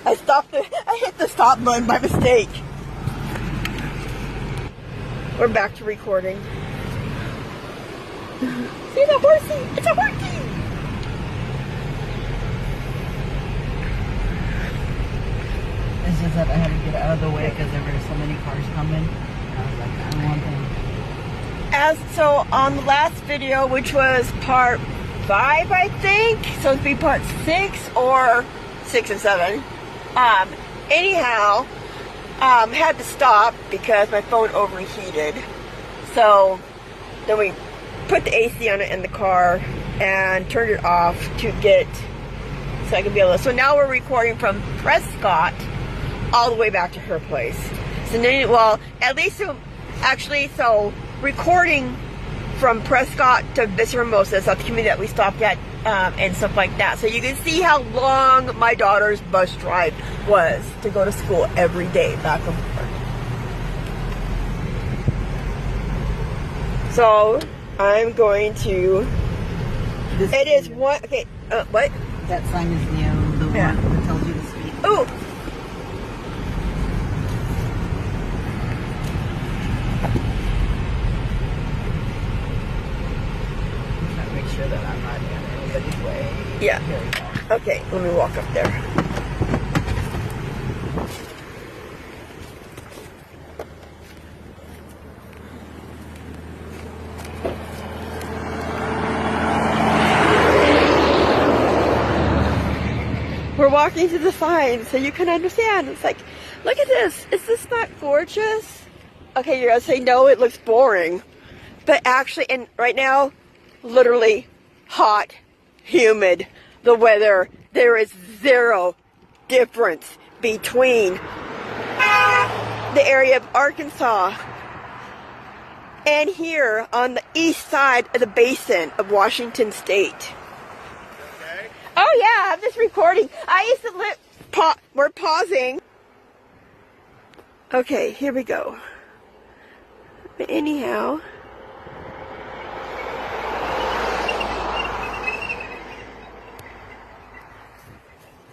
I hit the stop button by mistake. We're back to recording. See the horsey? It's a horsey! It's just that I had to get out of the way because there were so many cars coming. I was like, I don't want them. So on the last video, which was part 5, I think, so it'd be part 6 or 6 and 7. Anyhow, had to stop because my phone overheated. So then we put the AC on it in the car and turned it off to get, so I could be able to. So now we're recording from Prescott all the way back to her place. So then, well, at least so recording from Prescott to Vista Hermosa, that's the community that we stopped at, and stuff like that. So you can see how long my daughter's bus ride was to go to school every day back and forth. So I'm going to. It is one. Okay. What? That sign is new. The one that tells you to speak. Oh. Make sure that I'm not in anybody's way. Yeah. Okay, let me walk up there. We're walking to the sign so you can understand. It's like, look at this. Is this not gorgeous? Okay, you're going to say, no, it looks boring. But actually, and right now, literally hot, humid, the weather, there is zero difference between the area of Arkansas and here on the east side of the basin of Washington State. Okay. Oh yeah, I'm just recording. I used to live, we're pausing. Okay, here we go. But anyhow,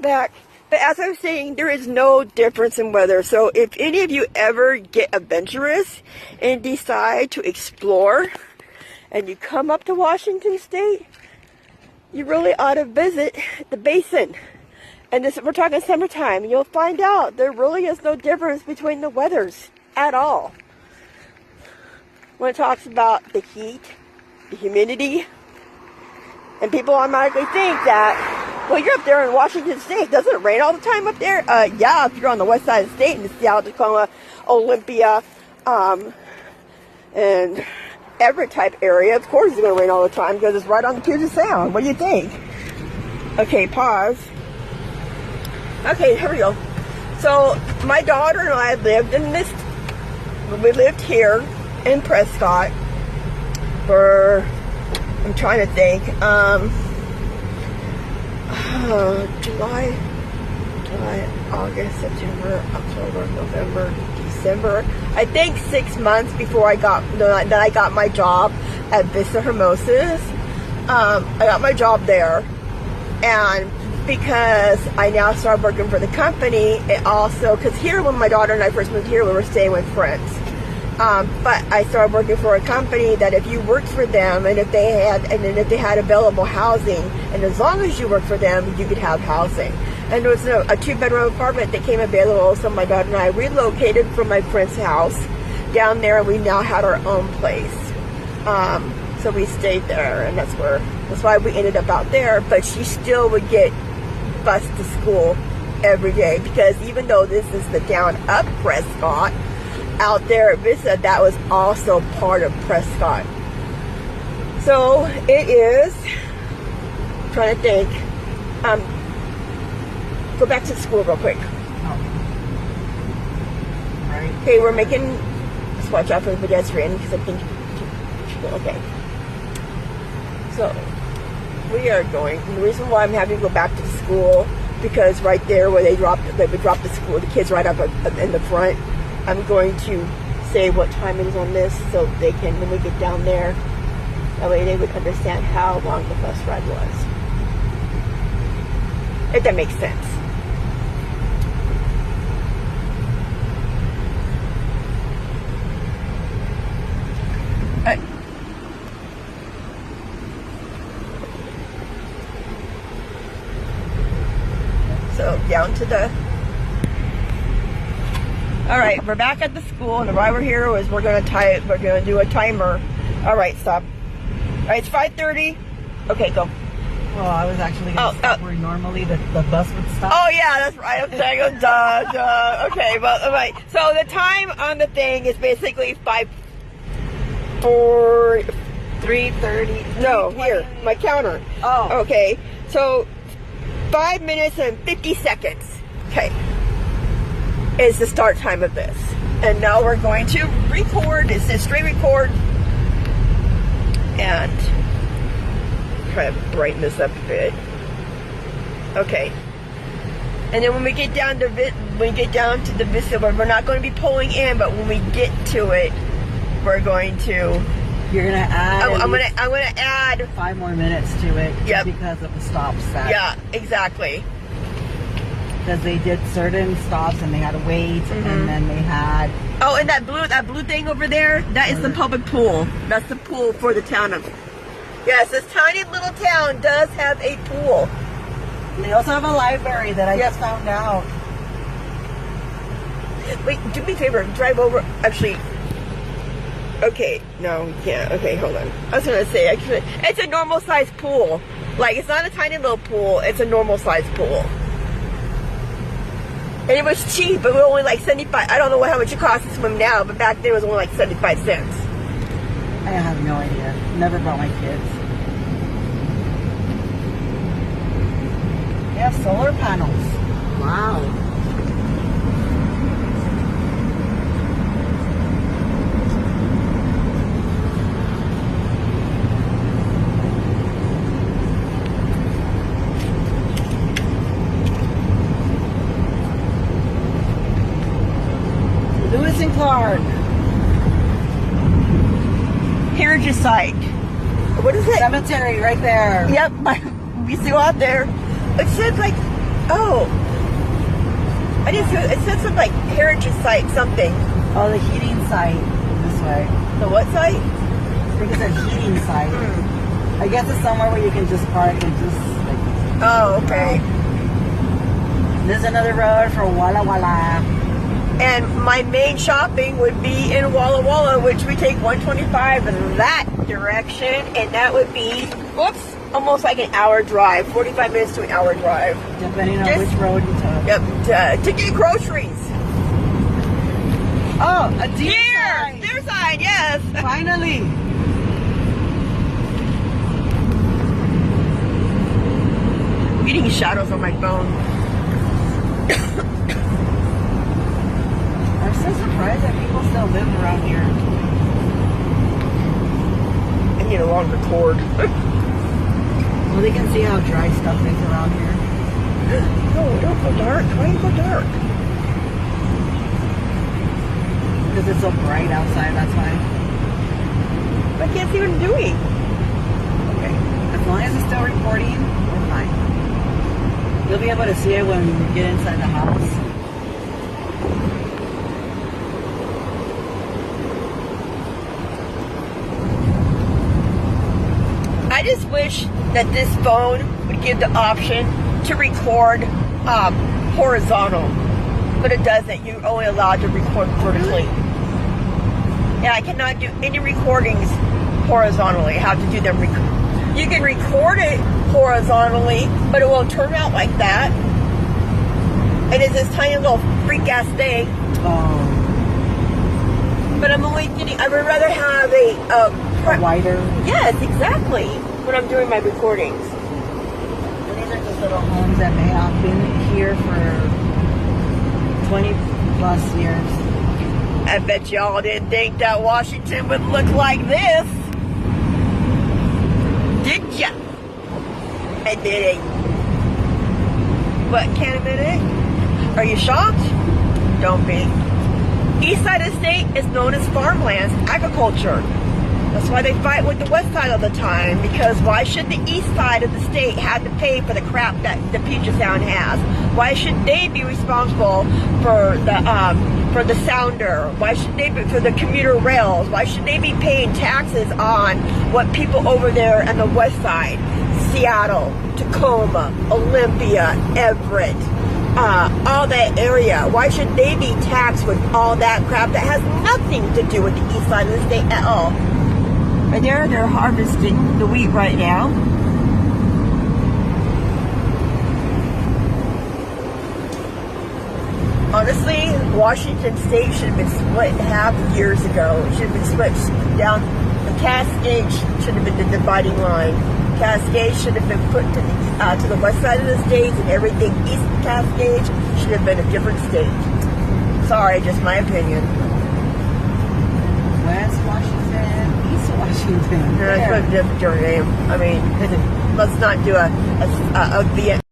back. But as I was saying, there is no difference in weather. So if any of you ever get adventurous and decide to explore and you come up to Washington State, you really ought to visit the basin. And this, we're talking summertime, and you'll find out there really is no difference between the weathers at all. When it talks about the heat, the humidity, and people automatically think that, well, you're up there in Washington State. Doesn't it rain all the time up there? Yeah, if you're on the west side of the state in the Seattle, Tacoma, Olympia, and Everett type area, of course it's going to rain all the time because it's right on the Puget Sound. What do you think? Okay, pause. Okay, here we go. So my daughter and I lived in this. We lived here in Prescott for, I'm trying to think, July, August, September, October, November, December. I think 6 months before I got my job at Vista Hermosa. I got my job there, and because I now started working for the company, it also, because here when my daughter and I first moved here, we were staying with friends. But I started working for a company that if you worked for them and if they had available housing, and as long as you worked for them, you could have housing. And there was a 2-bedroom apartment that came available, so my daughter and I relocated from my friend's house down there, and we now had our own place. So we stayed there, and that's why we ended up out there. But she still would get bused to school every day, because even though this is the down up Prescott, out there at Vista, that was also part of Prescott. So it is, I'm trying to think, go back to school real quick. Right. Okay, we're making, let's watch out for the pedestrian because I think, okay. So we are going, the reason why I'm having to go back to school, because right there where they would drop the school, the kids right up in the front, I'm going to say what time it is on this so they can, when we get down there, that way they would understand how long the bus ride was. If that makes sense. down to the... All right, we're back at the school, and why we're here is we're gonna do a timer. All right, stop. All right, it's 5:30. Okay, go. Well, I was actually going to stop where normally the bus would stop. Oh yeah, that's right. I'm saying, duh. Okay, well, all right. So the time on the thing is basically 3:30. No, here, my counter. Oh. Okay, so 5 minutes and 50 seconds. Okay, is the start time of this, and now we're going to record. It says straight record, and try to brighten this up a bit. Okay, and then when we get down to the Vista, we're not going to be pulling in, but when we get to it, we're going to. You're gonna add. I'm gonna add 5 more minutes to it. Yep. Because of the stops. Yeah, exactly. Because they did certain stops and they had to wait, and then they had. Oh, and that blue thing over there, that is the public pool. That's the pool for the town of. Yes, this tiny little town does have a pool. They also have a library that I just found out. Wait, do me a favor, drive over. Actually, okay, no, you can't. Okay, hold on. I was gonna say, actually, it's a normal sized pool. Like, it's not a tiny little pool. It's a normal sized pool. And it was cheap. It was only like 75. I don't know how much it costs to swim now, but back then it was only like 75 cents. I have no idea. Never brought my kids. They have solar panels. Wow. Lewis and Clark. Heritage site. What is it? Cemetery right there. Yep, we still out there. It said like, oh, I didn't see it. It said something like heritage site something. Oh, the heating site this way. The what site? I think it's a heating site. I guess it's somewhere where you can just park and just like. Oh, okay. There's another road for Walla Walla. And my main shopping would be in Walla Walla, which we take 125 in that direction, and that would be, whoops, almost like an hour drive, 45 minutes to an hour drive. Depending on which road you took. Yep, to get groceries. Oh, a deer sign. Deer sign, yes. Finally. I'm getting shadows on my phone. I'm so surprised that people still live around here. I need a longer cord. Well, they can see how dry stuff is around here. No, don't go dark. Why do you go dark? Because it's so bright outside, that's why. I can't see what I'm doing. Okay. As long as it's still recording, we're fine. You'll be able to see it when we get inside the house. I just wish that this phone would give the option to record horizontal, but it doesn't. You're only allowed to record vertically. Yeah, I cannot do any recordings horizontally. I have to do them. You can record it horizontally, but it won't turn out like that. It is this tiny little freak ass thing. Oh. But I'm only getting. I would rather have a wider. Yes, exactly. When I'm doing my recordings. And these are just little homes that may have been here for 20 plus years. I bet y'all didn't think that Washington would look like this. Did ya? I did it. What, can't admit it? Are you shocked? Don't be. East side of the state is known as farmlands, agriculture. That's why they fight with the west side all the time, because why should the east side of the state have to pay for the crap that the Puget Sound has? Why should they be responsible for the sounder? Why should they be for the commuter rails? Why should they be paying taxes on what people over there on the west side, Seattle, Tacoma, Olympia, Everett, all that area. Why should they be taxed with all that crap that has nothing to do with the east side of the state at all? Right there, they're harvesting the wheat right now. Honestly, Washington State should have been split in half years ago. It should have been split down. The Cascade should have been the dividing line. Cascade should have been put to the west side of the state, and everything east of Cascade should have been a different state. Sorry, just my opinion. West Washington, East Washington. That's a different name. I mean, let's not do a